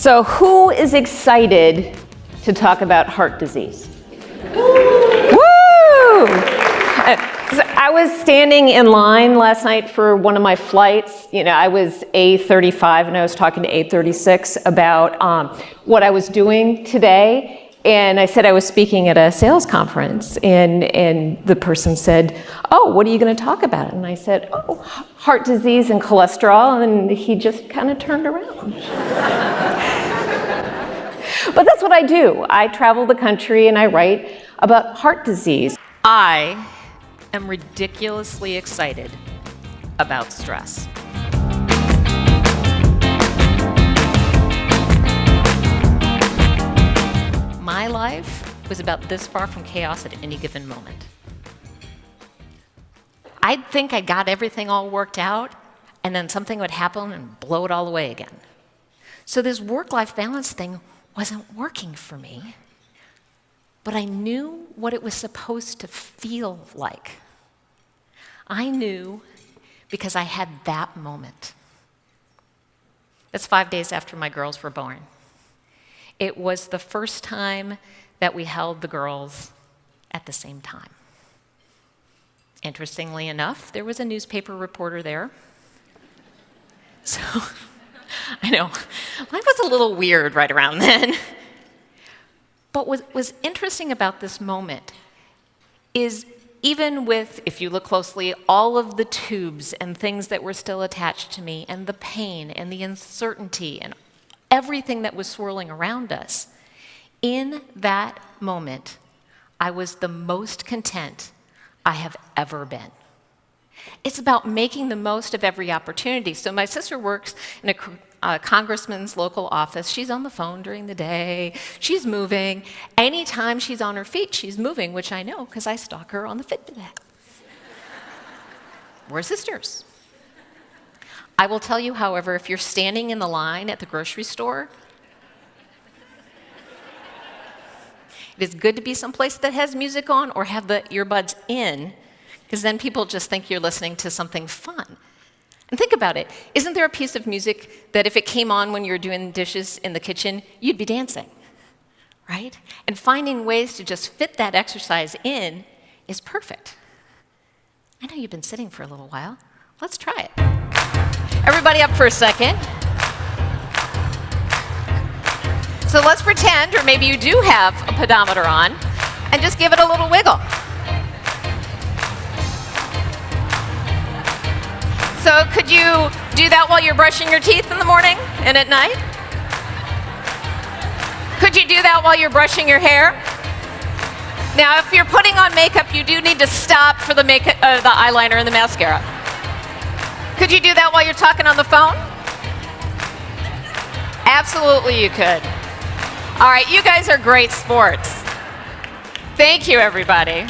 So who is excited to talk about heart disease? Woo! I was standing in line last night for one of my flights. I was A35 and I was talking to A36 about what I was doing today. And I said I was speaking at a sales conference, and the person said, "Oh, what are you going to talk about?" And I said, "Oh, heart disease and cholesterol," and he just kind of turned around. But that's what I do. I travel the country and I write about heart disease. I am ridiculously excited about stress. My life was about this far from chaos at any given moment. I'd think I got everything all worked out, and then something would happen and blow it all away again. So this work-life balance thing wasn't working for me, but I knew what it was supposed to feel like. I knew because I had that moment. That's 5 days after my girls were born. It was the first time that we held the girls at the same time. Interestingly enough, there was a newspaper reporter there. So, I know, life was a little weird right around then. But what was interesting about this moment is even with, if you look closely, all of the tubes and things that were still attached to me, and the pain and the uncertainty and everything that was swirling around us, in that moment, I was the most content I have ever been. It's about making the most of every opportunity. So my sister works in a congressman's local office. She's on the phone during the day. She's moving. Anytime she's on her feet, she's moving, which I know because I stalk her on the Fitbit app. We're sisters. I will tell you, however, if you're standing in the line at the grocery store, it is good to be someplace that has music on or have the earbuds in, because then people just think you're listening to something fun. And think about it. Isn't there a piece of music that if it came on when you were doing dishes in the kitchen, you'd be dancing, right? And finding ways to just fit that exercise in is perfect. I know you've been sitting for a little while. Let's try it. Everybody up for a second. So let's pretend, or maybe you do have a pedometer on, and just give it a little wiggle. So could you do that while you're brushing your teeth in the morning and at night? Could you do that while you're brushing your hair? Now, if you're putting on makeup, you do need to stop for the eyeliner and the mascara. Could you do that while you're talking on the phone? Absolutely you could. All right, you guys are great sports. Thank you, everybody.